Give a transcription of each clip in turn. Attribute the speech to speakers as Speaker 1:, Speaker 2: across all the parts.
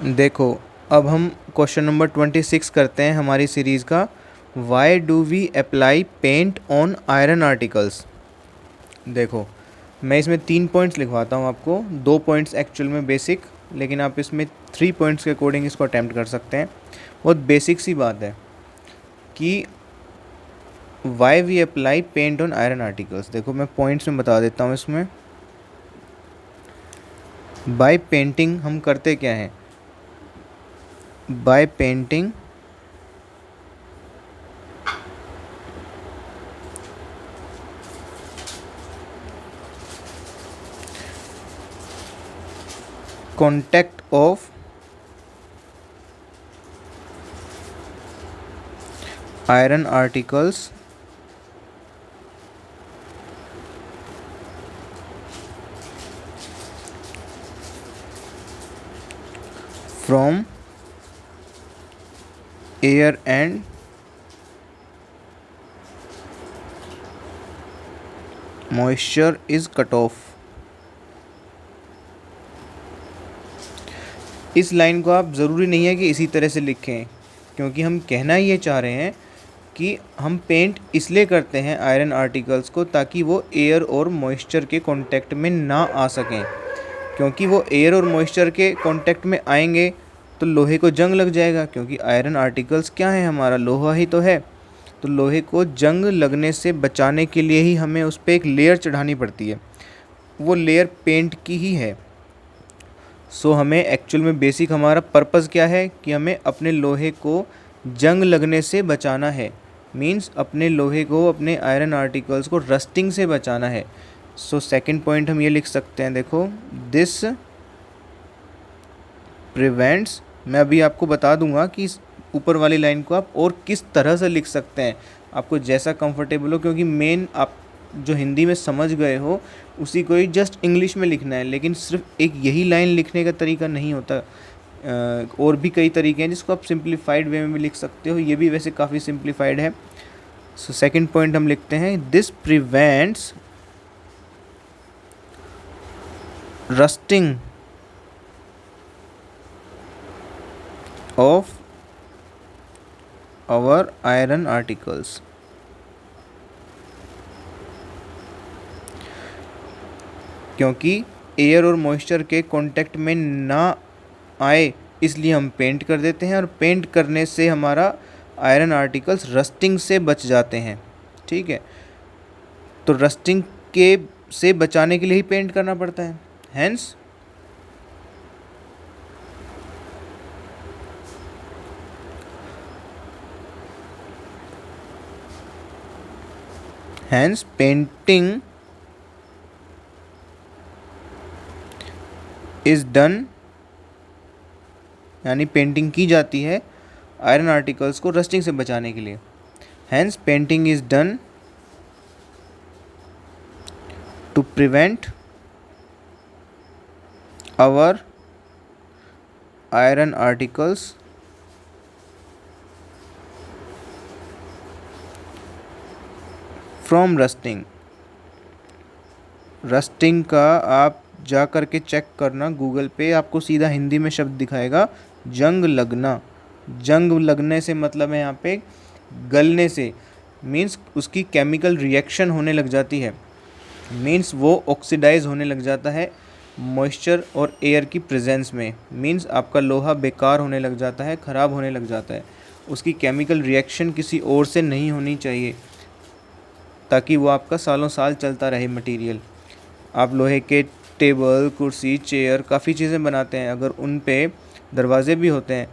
Speaker 1: देखो, अब हम क्वेश्चन नंबर 26 करते हैं हमारी सीरीज़ का। Why do we apply paint on iron articles. देखो, मैं इसमें 3 पॉइंट्स लिखवाता हूँ आपको। 2 पॉइंट्स एक्चुअल में बेसिक, लेकिन आप इसमें 3 पॉइंट्स के अकॉर्डिंग इसको अटैम्प्ट कर सकते हैं। बहुत बेसिक सी बात है कि why we apply paint on iron articles. देखो, मैं पॉइंट्स में बता देता हूँ। इसमें बाय पेंटिंग हम करते क्या हैं? By painting contact of iron articles from air and moisture is cut off। इस लाइन को आप ज़रूरी नहीं है कि इसी तरह से लिखें, क्योंकि हम कहना ये चाह रहे हैं कि हम पेंट इसलिए करते हैं आयरन आर्टिकल्स को ताकि वो एयर और मॉइस्चर के कांटेक्ट में ना आ सकें। क्योंकि वो एयर और मॉइस्चर के कांटेक्ट में आएंगे तो लोहे को जंग लग जाएगा, क्योंकि आयरन आर्टिकल्स क्या है, हमारा लोहा ही तो है। तो लोहे को जंग लगने से बचाने के लिए ही हमें उस पर एक लेयर चढ़ानी पड़ती है। वो लेयर पेंट की ही है। सो हमें एक्चुअल में बेसिक हमारा पर्पज़ क्या है कि हमें अपने लोहे को जंग लगने से बचाना है। मींस अपने लोहे को, अपने आयरन आर्टिकल्स को रस्टिंग से बचाना है। सो सेकंड पॉइंट हम ये लिख सकते हैं। देखो, दिस प्रिवेंट्स। मैं अभी आपको बता दूंगा कि इस ऊपर वाली लाइन को आप और किस तरह से लिख सकते हैं, आपको जैसा कंफर्टेबल हो, क्योंकि मेन आप जो हिंदी में समझ गए हो उसी को ही जस्ट इंग्लिश में लिखना है। लेकिन सिर्फ एक यही लाइन लिखने का तरीका नहीं होता, और भी कई तरीके हैं जिसको आप सिंप्लीफाइड वे में भी लिख सकते हो। ये भी वैसे काफ़ी सिंप्लीफाइड है। सो सेकंड पॉइंट हम लिखते हैं, this prevents rusting of our iron articles. क्योंकि एयर और मॉइस्चर के कांटेक्ट में ना आए इसलिए हम पेंट कर देते हैं, और पेंट करने से हमारा आयरन आर्टिकल्स रस्टिंग से बच जाते हैं। ठीक है, तो रस्टिंग के से बचाने के लिए ही पेंट करना पड़ता है। हैंस पेंटिंग इज डन, यानी पेंटिंग की जाती है आयरन आर्टिकल्स को रस्टिंग से बचाने के लिए। Hence painting is done to prevent our iron articles from rusting. Rusting का आप जा कर के चेक करना गूगल पे, आपको सीधा हिंदी में शब्द दिखाएगा, जंग लगना। जंग लगने से मतलब है यहाँ पे गलने से, मीन्स उसकी केमिकल रिएक्शन होने लग जाती है। मीन्स वो ऑक्सीडाइज होने लग जाता है मॉइस्चर और एयर की प्रेजेंस में। मीन्स आपका लोहा बेकार होने लग जाता है, ख़राब होने लग जाता है। उसकी केमिकल रिएक्शन किसी और से नहीं होनी चाहिए, ताकि वो आपका सालों साल चलता रहे मटेरियल। आप लोहे के टेबल, कुर्सी, चेयर, काफ़ी चीज़ें बनाते हैं। अगर उन पे दरवाजे भी होते हैं,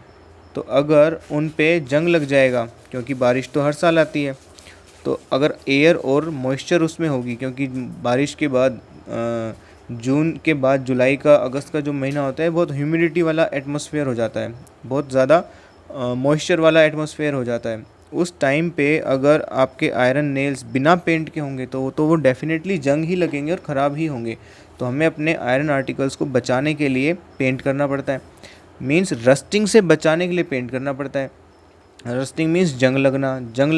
Speaker 1: तो अगर उन पे जंग लग जाएगा, क्योंकि बारिश तो हर साल आती है, तो अगर एयर और मॉइस्चर उसमें होगी, क्योंकि बारिश के बाद जून के बाद जुलाई का, अगस्त का जो महीना होता है बहुत ह्यूमिडिटी वाला एटमॉस्फेयर हो जाता है, बहुत ज़्यादा मॉइस्चर वाला एटमॉस्फेयर हो जाता है। उस टाइम पे अगर आपके आयरन नेल्स बिना पेंट के होंगे तो वो डेफिनेटली जंग ही लगेंगे और ख़राब ही होंगे। तो हमें अपने आयरन आर्टिकल्स को बचाने के लिए पेंट करना पड़ता है। मीन्स रस्टिंग से बचाने के लिए पेंट करना पड़ता है। रस्टिंग मीन्स जंग लगना। जंग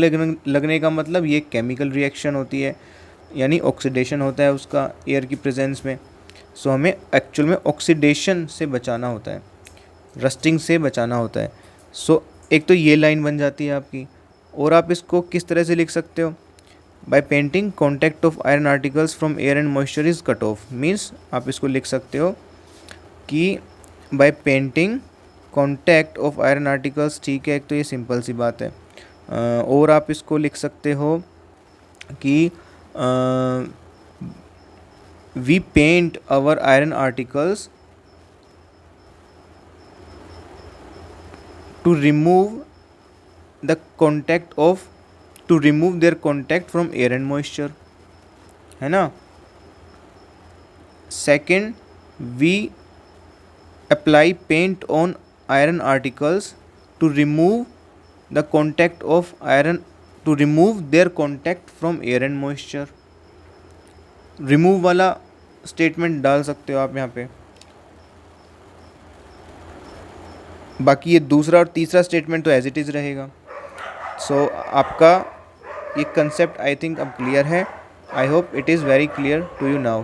Speaker 1: लगने का मतलब ये केमिकल रिएक्शन होती है, यानी ऑक्सीडेशन होता है उसका एयर की प्रेजेंस में। सो हमें एक्चुअल में ऑक्सीडेशन से बचाना होता है। रस्टिंग से बचाना होता है। सो एक तो ये लाइन बन जाती है आपकी। और आप इसको किस तरह से लिख सकते हो, by painting contact of iron articles from air and moisture is cut off. Means आप इसको लिख सकते हो कि by painting contact of iron articles, ठीक है, एक तो ये सिंपल सी बात है। और आप इसको लिख सकते हो कि we paint our iron articles to remove the contact of, to remove their contact from air and moisture, है ना। Second, we apply paint on iron articles to remove the contact of iron, to remove their contact from air and moisture. Remove वाला statement डाल सकते हो आप यहाँ पे। बाकी ये दूसरा और तीसरा स्टेटमेंट तो एज इट इज़ रहेगा। सो आपका ये कंसेप्ट आई थिंक अब क्लियर है। I hope it is very clear to you now.